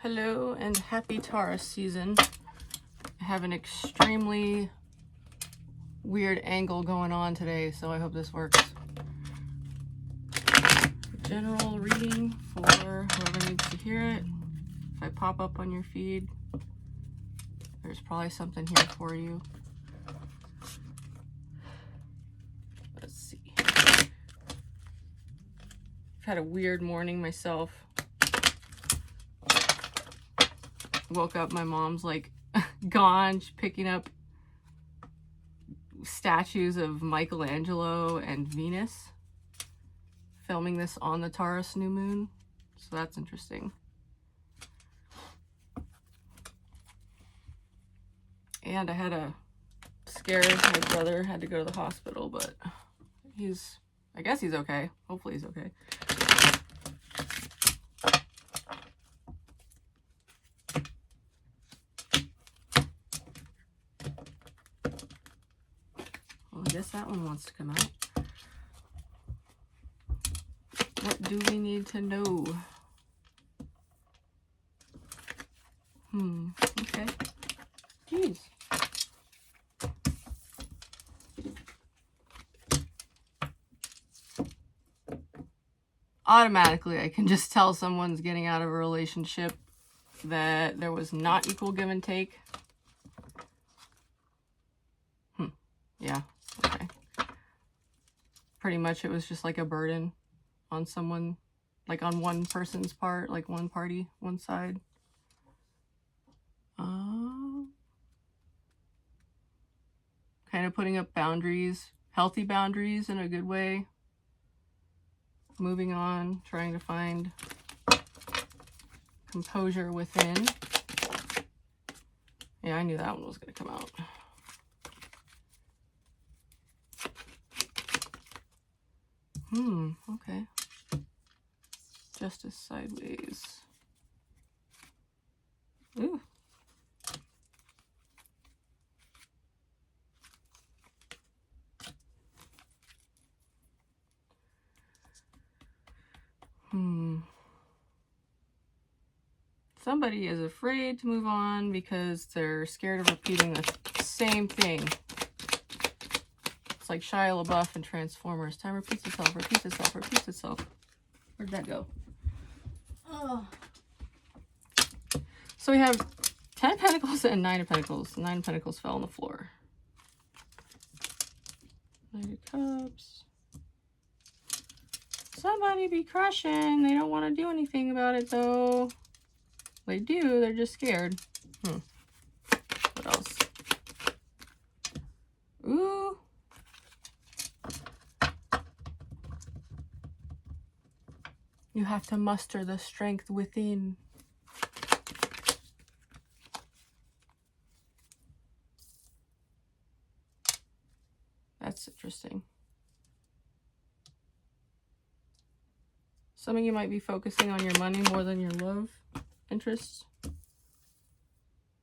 Hello and happy Taurus season. I have an extremely weird angle going on today, so I hope this works. General reading for whoever needs to hear it. If I pop up on your feed, there's probably something here for you. Let's see. I've had a weird morning myself. Woke up, my mom's like gone. She's picking up statues of Michelangelo and Venus, filming this on the Taurus new moon, so that's interesting. And I had a scare. My brother had to go to the hospital, but I guess he's okay. Hopefully he's okay. Well, I guess that one wants to come out. What do we need to know? Okay. Jeez. Automatically, I can just tell someone's getting out of a relationship that there was not equal give and take. Yeah, okay. Pretty much it was just like a burden on someone, like on one person's part, like one party, one side. Kind of putting up boundaries, healthy boundaries in a good way. Moving on, trying to find composure within. Yeah, I knew that one was going to come out. Okay. Justice sideways. Ooh. Somebody is afraid to move on because they're scared of repeating the same thing. It's like Shia LaBeouf and Transformers. Time repeats itself, repeats itself, repeats itself. Where'd that go? Oh. So we have 10 of Pentacles and 9 of Pentacles. 9 of Pentacles fell on the floor. 9 of Cups. Somebody be crushing. They don't want to do anything about it, though. They do. They're just scared. What else? Ooh. You have to muster the strength within. That's interesting. Some of you might be focusing on your money more than your love interests.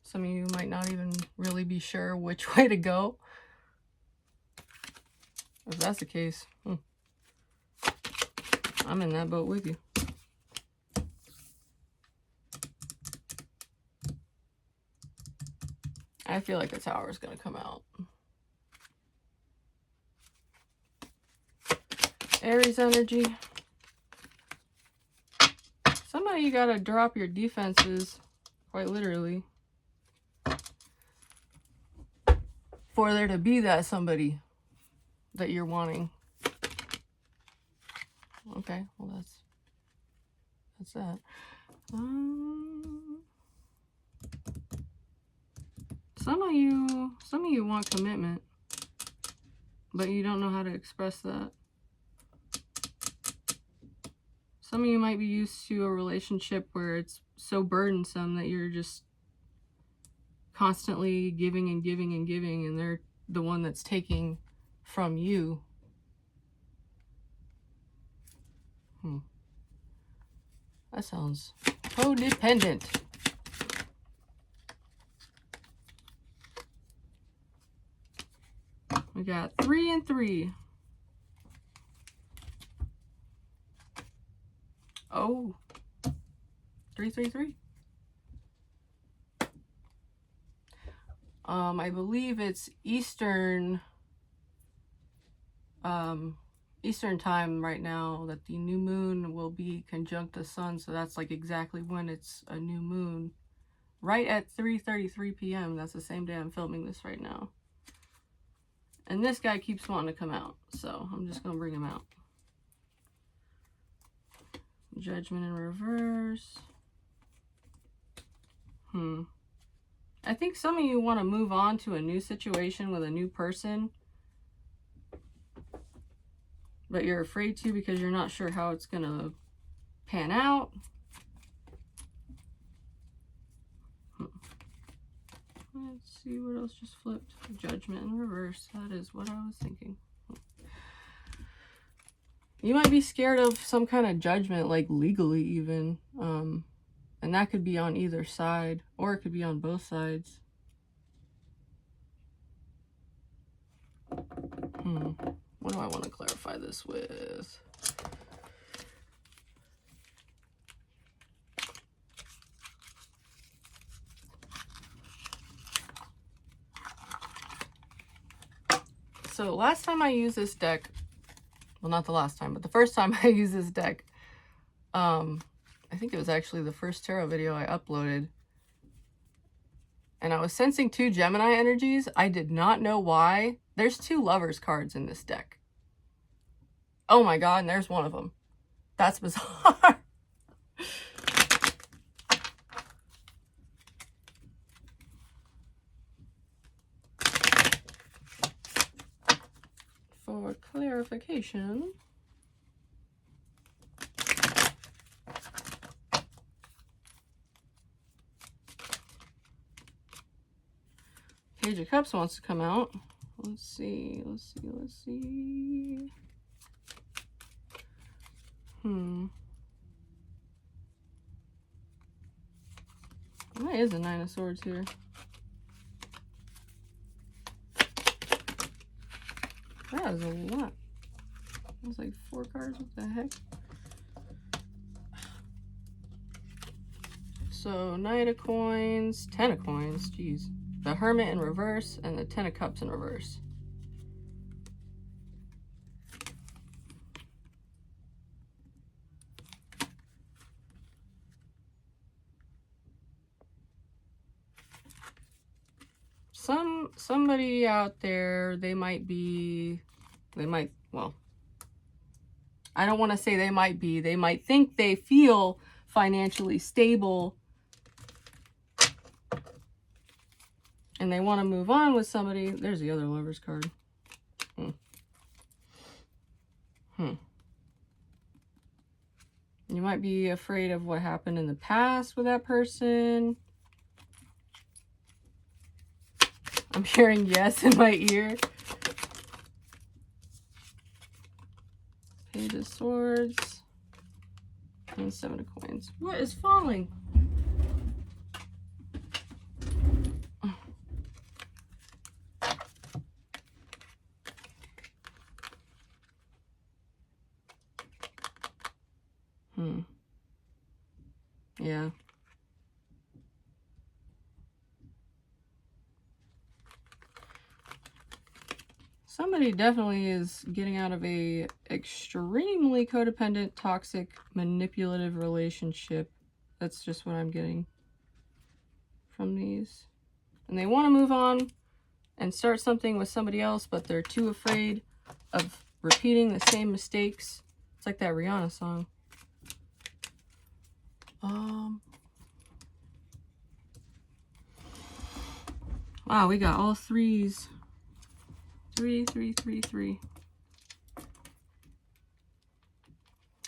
Some of you might not even really be sure which way to go. If that's the case, I'm in that boat with you. I feel like the Tower is going to come out. Aries energy. Some of you got to drop your defenses, quite literally, for there to be that somebody that you're wanting. Okay, well that's that. Some of you want commitment, but you don't know how to express that. Some of you might be used to a relationship where it's so burdensome that you're just constantly giving and giving and giving, and they're the one that's taking from you. That sounds codependent. We got 3 and 3. Oh, 3, 3, 3. I believe it's Eastern time right now that the new moon will be conjunct the sun, so that's like exactly when it's a new moon. Right at 3:33 p.m. That's the same day I'm filming this right now. And this guy keeps wanting to come out, so I'm just gonna bring him out. Judgment in reverse. I think some of you want to move on to a new situation with a new person, but you're afraid to because you're not sure how it's gonna pan out. Let's see what else just flipped. Judgment in reverse. That is what I was thinking. You might be scared of some kind of judgment, like legally even. And that could be on either side, or it could be on both sides. What do I want to clarify this with? So last time I used this deck, well, not the last time, but the first time I used this deck, I think it was actually the first tarot video I uploaded, and I was sensing 2 Gemini energies. I did not know why. There's 2 Lovers cards in this deck. Oh my god, and there's one of them. That's bizarre. For clarification, Page of Cups wants to come out. Let's see. Why is a 9 of Swords here? That is a lot. It's like 4 cards. What the heck? So, Knight of Coins, 10 of Coins, jeez. The Hermit in reverse, and the 10 of Cups in reverse. Somebody out there, well, I don't want to say they might think they feel financially stable and they want to move on with somebody. There's the other Lover's card. You might be afraid of what happened in the past with that person. I'm hearing yes in my ear. Page of Swords. And 7 of Coins. What is falling? Yeah. Somebody definitely is getting out of a extremely codependent, toxic, manipulative relationship. That's just what I'm getting from these. And they want to move on and start something with somebody else, but they're too afraid of repeating the same mistakes. It's like that Rihanna song. Wow, we got all 3s. 3, 3, 3, 3.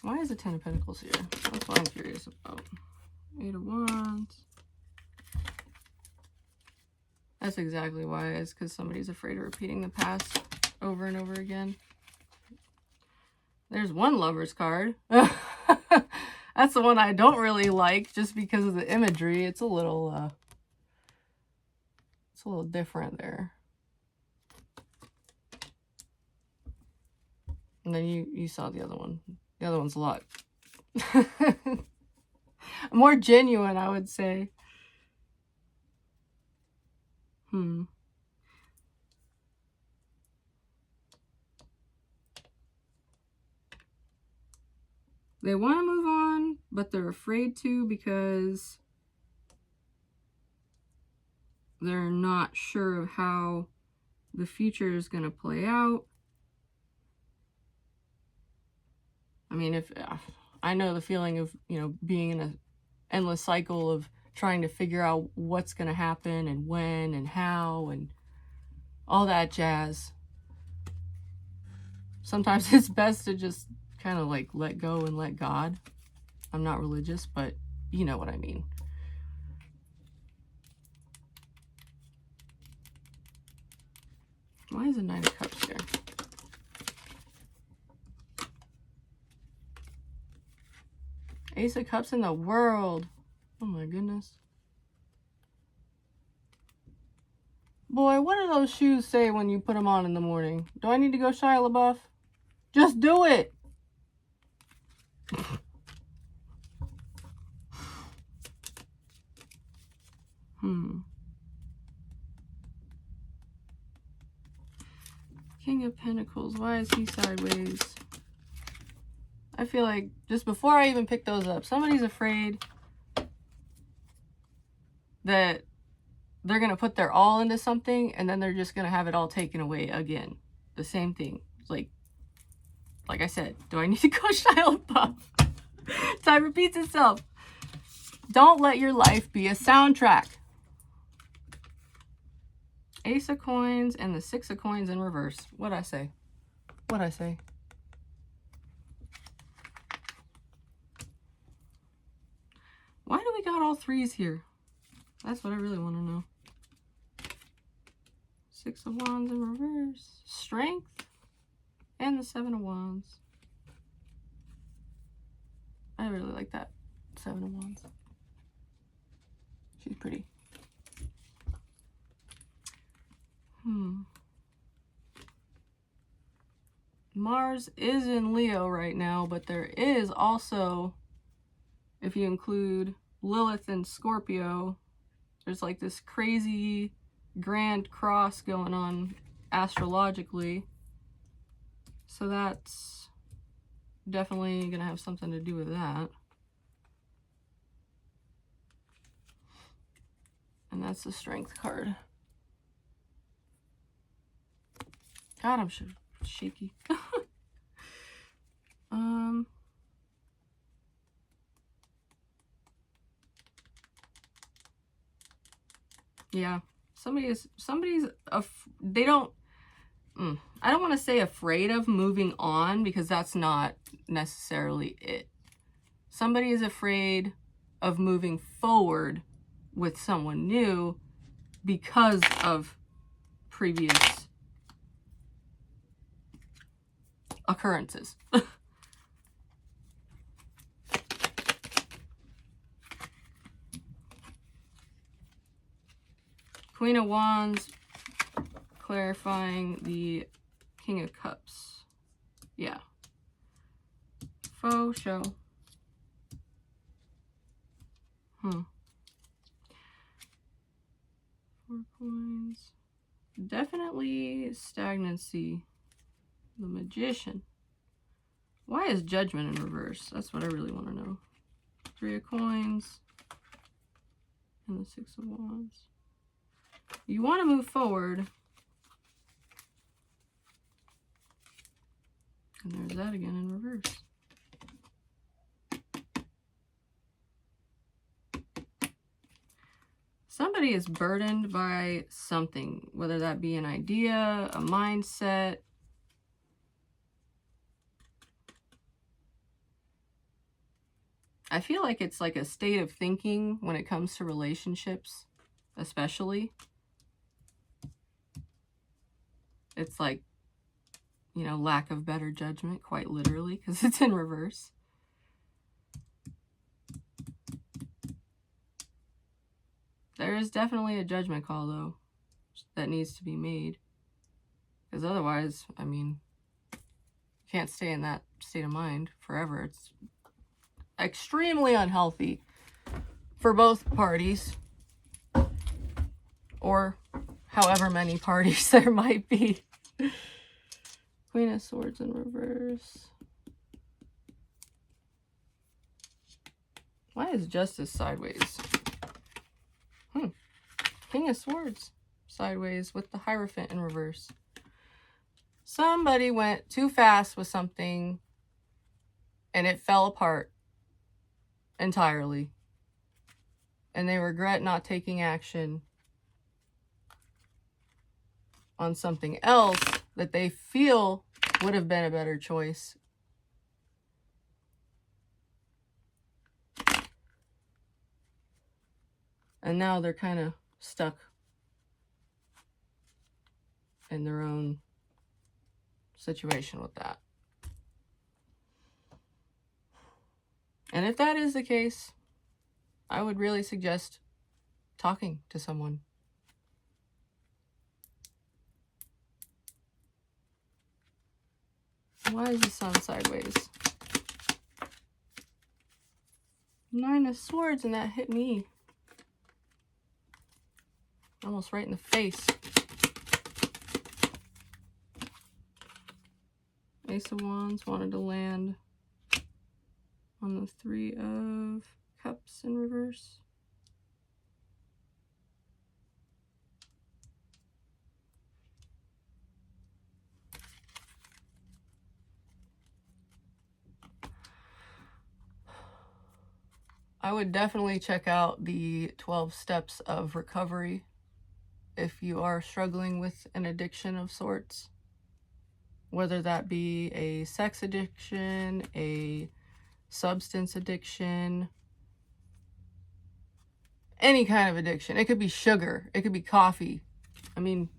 Why is the 10 of Pentacles here? That's what I'm curious about. 8 of Wands. That's exactly why. It's because somebody's afraid of repeating the past over and over again. There's one Lover's card. That's the one I don't really like just because of the imagery. It's a little different there. And then you saw the other one. The other one's a lot more genuine, I would say. They want to move on, but they're afraid to because they're not sure of how the future is going to play out. I mean, if I know the feeling of, you know, being in an endless cycle of trying to figure out what's going to happen and when and how and all that jazz. Sometimes it's best to just kind of like let go and let God. I'm not religious, but you know what I mean. Why is a Knight of Cups here? Ace of Cups in the World. Oh my goodness. Boy, what do those shoes say when you put them on in the morning? Do I need to go Shia LaBeouf? Just do it! King of Pentacles. Why is he sideways? I feel like just before I even pick those up, somebody's afraid that they're going to put their all into something and then they're just going to have it all taken away again. The same thing. Like I said, do I need to go Shia LaBeouf? Time repeats itself. Don't let your life be a soundtrack. Ace of Coins and the Six of Coins in reverse. What'd I say? What'd I say? Why do we got all threes here? That's what I really want to know. Six of Wands in reverse. Strength. And the Seven of Wands. I really like that Seven of Wands. She's pretty. Mars is in Leo right now, but there is also, if you include Lilith and Scorpio, there's like this crazy grand cross going on astrologically. So that's definitely going to have something to do with that. And that's the Strength card. God, I'm shaky. Yeah, somebody's they don't, I don't want to say afraid of moving on because that's not necessarily it. Somebody is afraid of moving forward with someone new because of previous occurrences. Queen of Wands, clarifying the King of Cups. Yeah. Faux show. Four coins. Definitely stagnancy. The Magician. Why is Judgment in reverse? That's what I really want to know. Three of Coins. And the Six of Wands. You want to move forward. And there's that again in reverse. Somebody is burdened by something, whether that be an idea, a mindset. I feel like it's like a state of thinking when it comes to relationships, especially. It's like, you know, lack of better judgment, quite literally, because it's in reverse. There is definitely a judgment call, though, that needs to be made. Because otherwise, I mean, you can't stay in that state of mind forever. It's extremely unhealthy for both parties. Or however many parties there might be. Queen of Swords in reverse. Why is Justice sideways? King of Swords sideways with the Hierophant in reverse. Somebody went too fast with something and it fell apart entirely. And they regret not taking action on something else that they feel would have been a better choice. And now they're kind of stuck in their own situation with that. And if that is the case, I would really suggest talking to someone. Why is the Sun sideways? Nine of Swords, and that hit me. Almost right in the face. Ace of Wands wanted to land on the Three of Cups in reverse. I would definitely check out the 12 steps of recovery if you are struggling with an addiction of sorts. Whether that be a sex addiction, a substance addiction, any kind of addiction. It could be sugar, it could be coffee. I mean,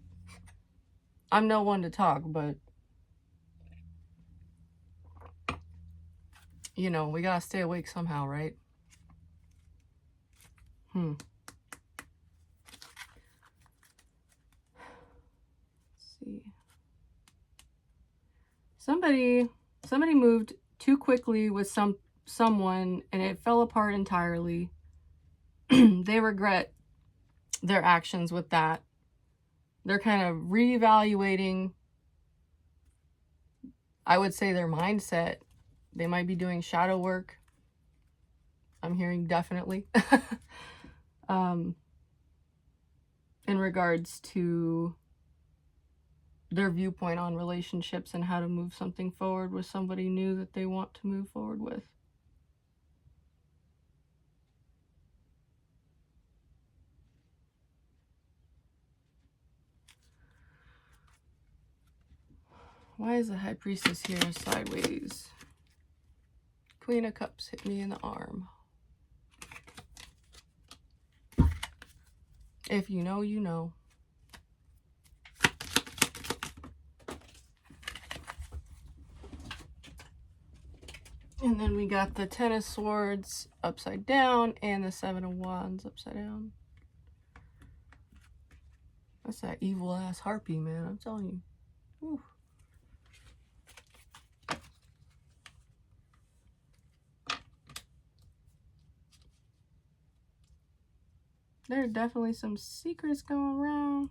I'm no one to talk, but you know, we gotta stay awake somehow, right? Let's see. Somebody moved too quickly with someone and it fell apart entirely. They regret their actions with that. They're kind of reevaluating, I would say, their mindset. They might be doing shadow work. I'm hearing definitely. In regards to their viewpoint on relationships and how to move something forward with somebody new that they want to move forward with. Why is the High Priestess here sideways? Queen of Cups hit me in the arm. If you know, you know. And then we got the Ten of Swords upside down and the Seven of Wands upside down. That's that evil ass harpy, man. I'm telling you. Whew. There are definitely some secrets going around.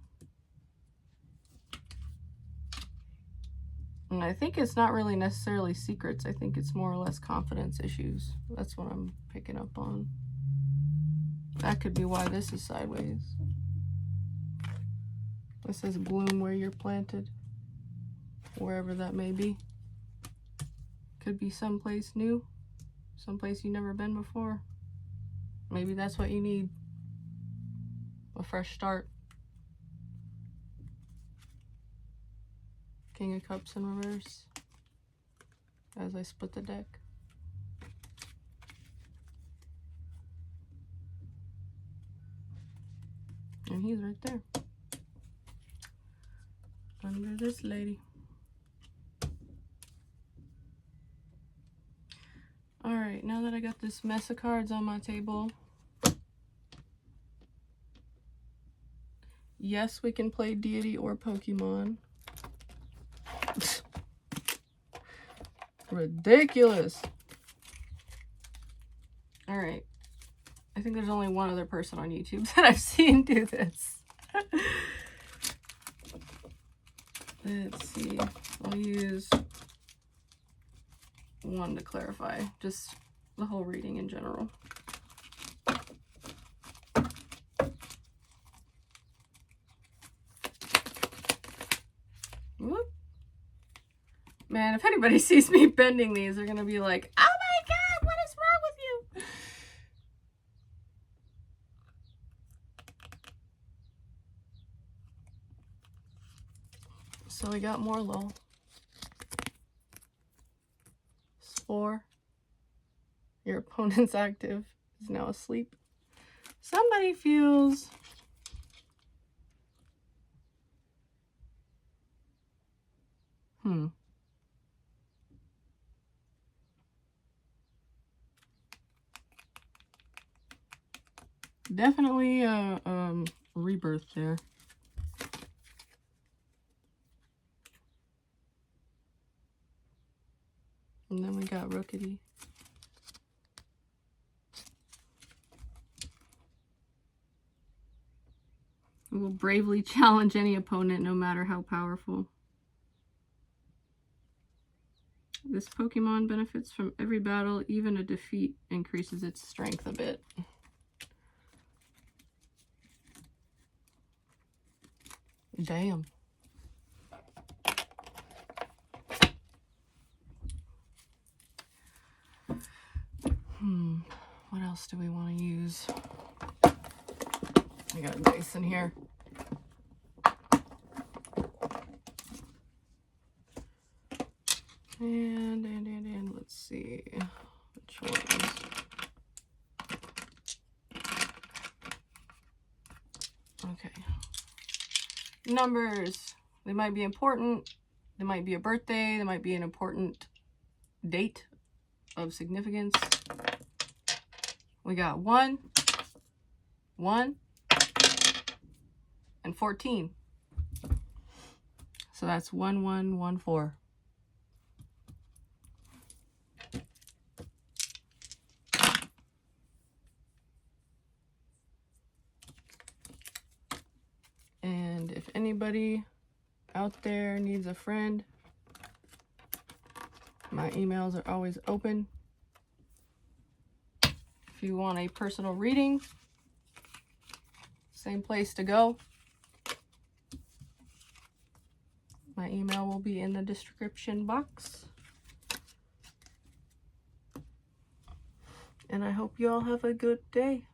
And I think it's not really necessarily secrets. I think it's more or less confidence issues. That's what I'm picking up on. That could be why this is sideways. This says bloom where you're planted. Wherever that may be. Could be someplace new. Someplace you've never been before. Maybe that's what you need. A fresh start. King of Cups in reverse. As I split the deck. And he's right there. Under this lady. Alright, now that I got this mess of cards on my table. Yes, we can play deity or Pokemon. Ridiculous. Alright. I think there's only one other person on YouTube that I've seen do this. Let's see. I'll use one to clarify. Just the whole reading in general. Man, if anybody sees me bending these, they're gonna be like, oh my god, what is wrong with you? So we got more lull. Spore. Your opponent's active is now asleep. Somebody feels definitely a rebirth there. And then we got Rookity. We will bravely challenge any opponent, no matter how powerful. This Pokemon benefits from every battle, even a defeat increases its strength a bit. Damn. What else do we want to use? I got a dice in here. And let's see which ones. Okay. Numbers. They might be important. They might be a birthday. They might be an important date of significance. We got 1, 1, and 14. So that's 1, 1, 1, 4. And if anybody out there needs a friend, my emails are always open. If you want a personal reading, same place to go. My email will be in the description box. And I hope you all have a good day.